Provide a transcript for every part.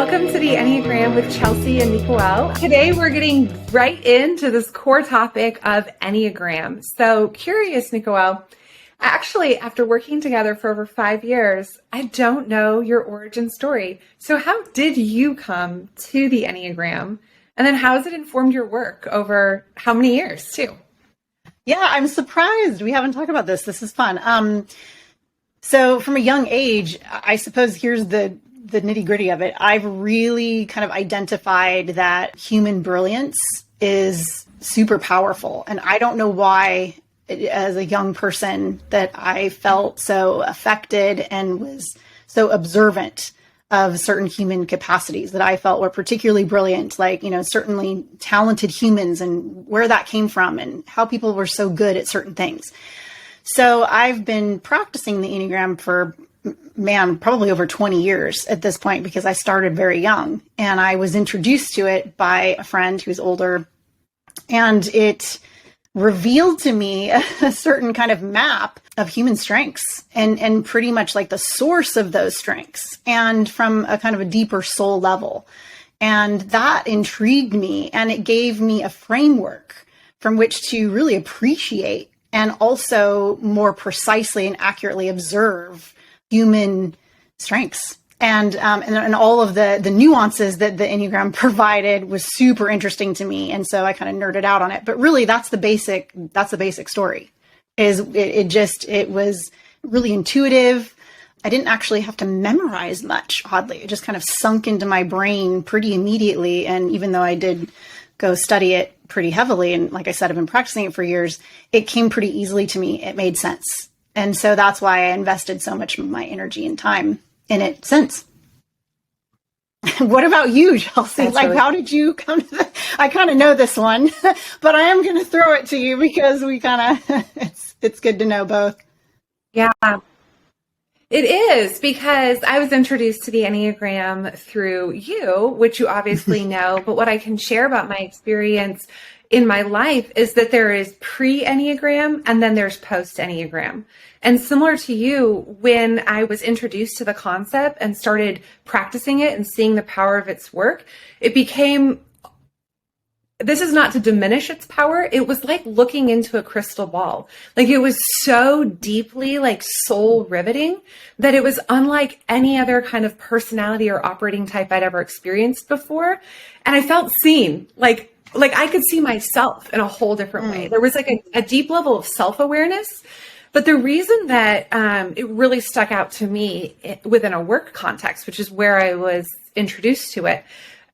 Welcome to the Enneagram with Chelsea and Nicole. Today we're getting right into this core topic of Enneagram. So curious, Nicole, actually, after working together for over 5 years, I don't know your origin story. So how did you come to the Enneagram? And then how has it informed your work over how many years too? Yeah, I'm surprised we haven't talked about this. This is fun. So from a young age, I suppose here's the nitty gritty of it. I've really kind of identified that human brilliance is super powerful. And I don't know why, as a young person, that I felt so affected and was so observant of certain human capacities that I felt were particularly brilliant, like, certainly talented humans and where that came from and how people were so good at certain things. So I've been practicing the Enneagram for, probably over 20 years at this point, because I started very young and I was introduced to it by a friend who's older, and it revealed to me a certain kind of map of human strengths and pretty much like the source of those strengths, and from a kind of a deeper soul level. And that intrigued me, and it gave me a framework from which to really appreciate and also more precisely and accurately observe human strengths. And all of the nuances that the Enneagram provided was super interesting to me. And so I kind of nerded out on it. But really, that's the basic story. It was really intuitive. I didn't actually have to memorize much, oddly. It just kind of sunk into my brain pretty immediately. And even though I did go study it pretty heavily, and like I said, I've been practicing it for years, it came pretty easily to me. It made sense. And so that's why I invested so much of my energy and time in it since. What about you, Chelsea? How did you come to I kind of know this one, but I am going to throw it to you because we kind of, it's good to know both. Yeah, it is, because I was introduced to the Enneagram through you, which you obviously know, but what I can share about my experience in my life is that there is pre-Enneagram and then there's post-Enneagram. And similar to you, when I was introduced to the concept and started practicing it and seeing the power of its work, it became, this is not to diminish its power, it was like looking into a crystal ball. Like, it was so deeply like soul riveting that it was unlike any other kind of personality or operating type I'd ever experienced before. And I felt seen, like I could see myself in a whole different way. There was like a deep level of self-awareness. But the reason that it really stuck out to me within a work context, which is where I was introduced to it,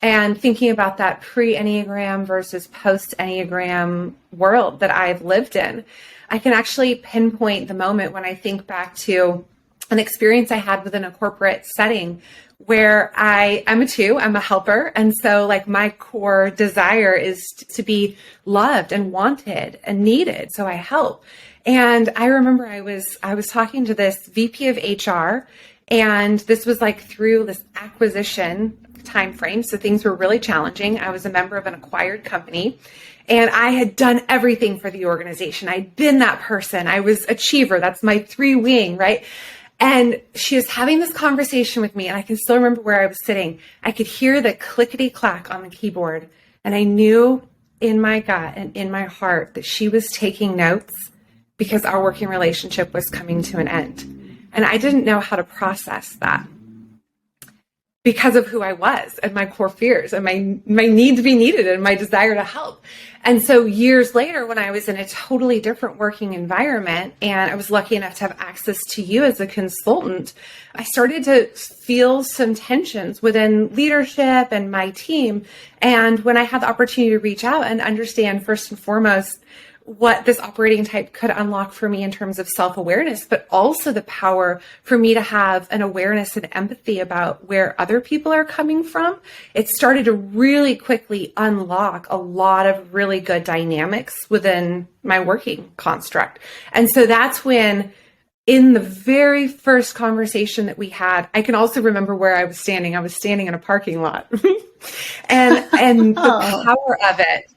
and thinking about that pre-Enneagram versus post-Enneagram world that I've lived in, I can actually pinpoint the moment when I think back to an experience I had within a corporate setting where I'm a 2, I'm a helper. And so like my core desire is to be loved and wanted and needed. So I help. And I remember I was talking to this VP of HR, and this was like through this acquisition time frame. So things were really challenging. I was a member of an acquired company, and I had done everything for the organization. I'd been that person. I was achiever. That's my 3 wing, right? And she was having this conversation with me, and I can still remember where I was sitting. I could hear the clickety clack on the keyboard, and I knew in my gut and in my heart that she was taking notes because our working relationship was coming to an end. And I didn't know how to process that because of who I was and my core fears and my need to be needed and my desire to help. And so years later, when I was in a totally different working environment and I was lucky enough to have access to you as a consultant, I started to feel some tensions within leadership and my team. And when I had the opportunity to reach out and understand first and foremost what this operating type could unlock for me in terms of self-awareness, but also the power for me to have an awareness and empathy about where other people are coming from, it started to really quickly unlock a lot of really good dynamics within my working construct. And so that's when, in the very first conversation that we had, I can also remember where I was standing. I was standing in a parking lot. and the power of it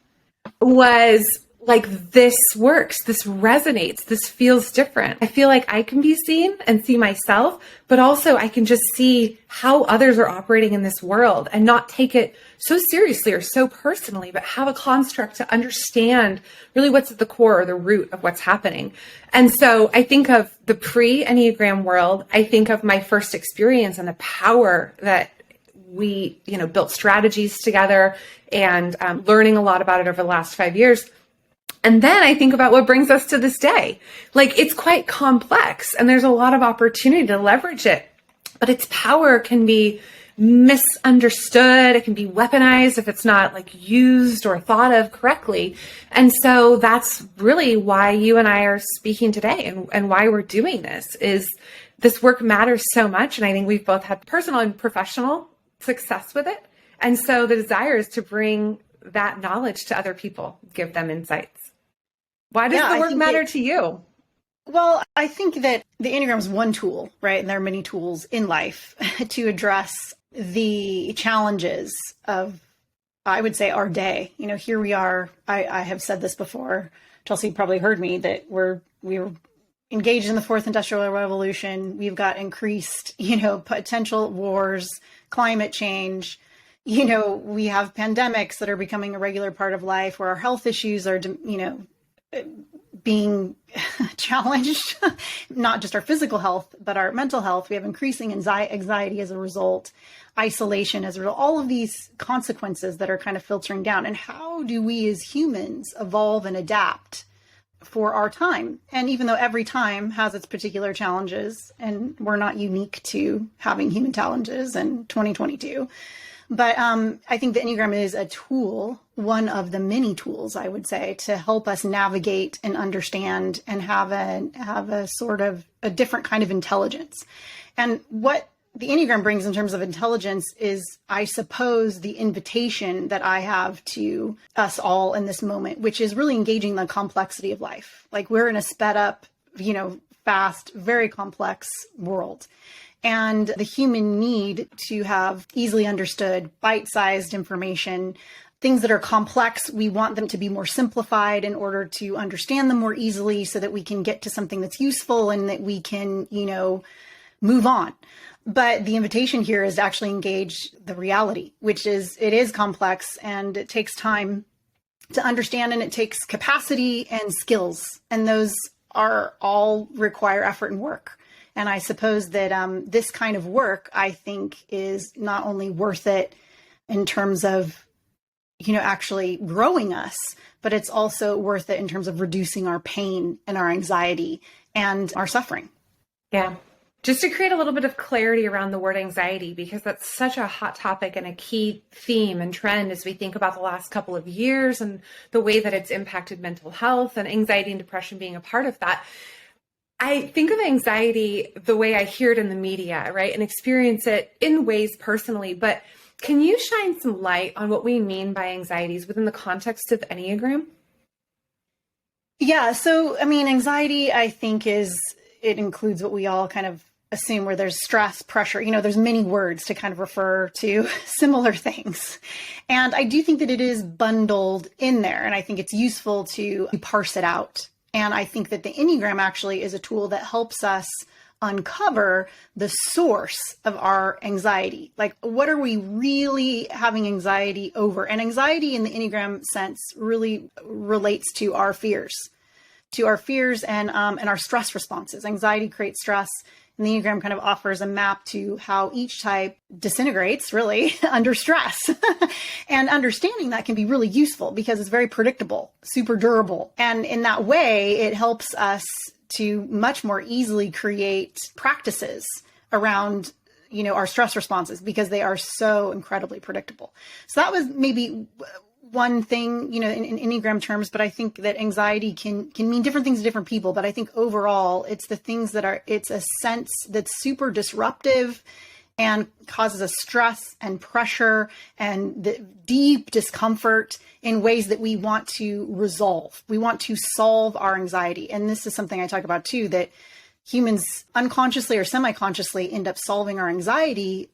was like this works, this resonates, this feels different. I feel like I can be seen and see myself, but also I can just see how others are operating in this world and not take it so seriously or so personally, but have a construct to understand really what's at the core or the root of what's happening. And so I think of the pre-Enneagram world. I think of my first experience and the power that we, built strategies together and learning a lot about it over the last 5 years. And then I think about what brings us to this day. Like, it's quite complex and there's a lot of opportunity to leverage it, but its power can be misunderstood. It can be weaponized if it's not like used or thought of correctly. And so that's really why you and I are speaking today, and why we're doing this work matters so much. And I think we've both had personal and professional success with it. And so the desire is to bring that knowledge to other people, give them insights. Why does the work matter to you? Well, I think that the Enneagram is one tool, right? And there are many tools in life to address the challenges of, I would say, our day. Here we are. I have said this before. Chelsea probably heard me, that we were engaged in the fourth industrial revolution. We've got increased, potential wars, climate change. We have pandemics that are becoming a regular part of life, where our health issues are, being challenged, not just our physical health, but our mental health. We have increasing anxiety as a result, isolation as a result, all of these consequences that are kind of filtering down. And how do we as humans evolve and adapt for our time? And even though every time has its particular challenges, and we're not unique to having human challenges in 2022, but I think the Enneagram is a tool, one of the many tools, I would say, to help us navigate and understand and have a sort of a different kind of intelligence. And what the Enneagram brings in terms of intelligence is, I suppose, the invitation that I have to us all in this moment, which is really engaging the complexity of life. Like, we're in a sped up, fast, very complex world. And the human need to have easily understood, bite-sized information, things that are complex, we want them to be more simplified in order to understand them more easily, so that we can get to something that's useful and that we can, move on. But the invitation here is to actually engage the reality, which is, it is complex and it takes time to understand, and it takes capacity and skills. And those are all require effort and work. And I suppose that this kind of work, I think, is not only worth it in terms of, actually growing us, but it's also worth it in terms of reducing our pain and our anxiety and our suffering. Yeah. Just to create a little bit of clarity around the word anxiety, because that's such a hot topic and a key theme and trend as we think about the last couple of years and the way that it's impacted mental health, and anxiety and depression being a part of that. I think of anxiety the way I hear it in the media, right? And experience it in ways personally. But can you shine some light on what we mean by anxieties within the context of Enneagram? Yeah. So, anxiety, I think, it includes what we all kind of assume, where there's stress, pressure, there's many words to kind of refer to similar things. And I do think that it is bundled in there. And I think it's useful to parse it out. And I think that the Enneagram actually is a tool that helps us uncover the source of our anxiety. Like, what are we really having anxiety over? And anxiety in the Enneagram sense really relates to our fears and our stress responses. Anxiety creates stress. And the Enneagram kind of offers a map to how each type disintegrates really under stress. And understanding that can be really useful because it's very predictable, super durable. And in that way, it helps us to much more easily create practices around, our stress responses, because they are so incredibly predictable. So that was maybe one thing, in Enneagram terms, but I think that anxiety can mean different things to different people. But I think overall, it's the things it's a sense that's super disruptive and causes us stress and pressure and the deep discomfort in ways that we want to resolve. We want to solve our anxiety. And this is something I talk about too, that humans unconsciously or semi-consciously end up solving our anxiety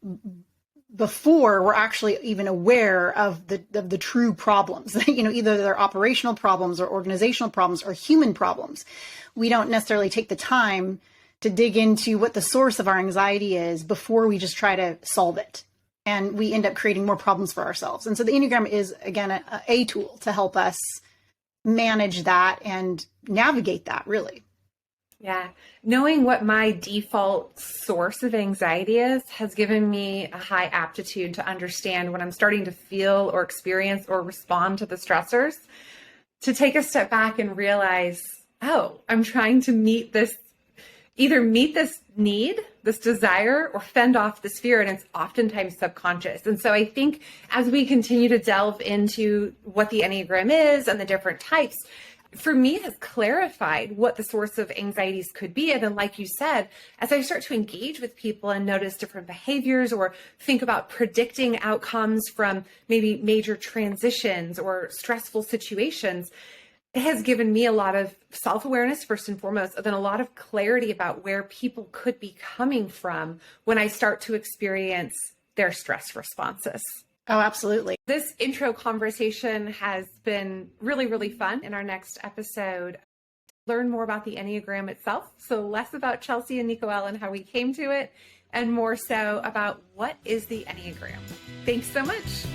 before we're actually even aware of the true problems. Either they're operational problems or organizational problems or human problems. We don't necessarily take the time to dig into what the source of our anxiety is before we just try to solve it. And we end up creating more problems for ourselves. And so the Enneagram is, again, a tool to help us manage that and navigate that, really. Yeah. Knowing what my default source of anxiety is has given me a high aptitude to understand when I'm starting to feel or experience or respond to the stressors, to take a step back and realize, oh, I'm trying to either meet this need, this desire, or fend off this fear, and it's oftentimes subconscious. And so I think as we continue to delve into what the Enneagram is and the different types, for me, it has clarified what the source of anxieties could be. And then, like you said, as I start to engage with people and notice different behaviors or think about predicting outcomes from maybe major transitions or stressful situations, it has given me a lot of self-awareness, first and foremost, and then a lot of clarity about where people could be coming from when I start to experience their stress responses. Oh, absolutely. This intro conversation has been really, really fun. In our next episode, learn more about the Enneagram itself. So less about Chelsea and Nicole and how we came to it, and more so about what is the Enneagram. Thanks so much.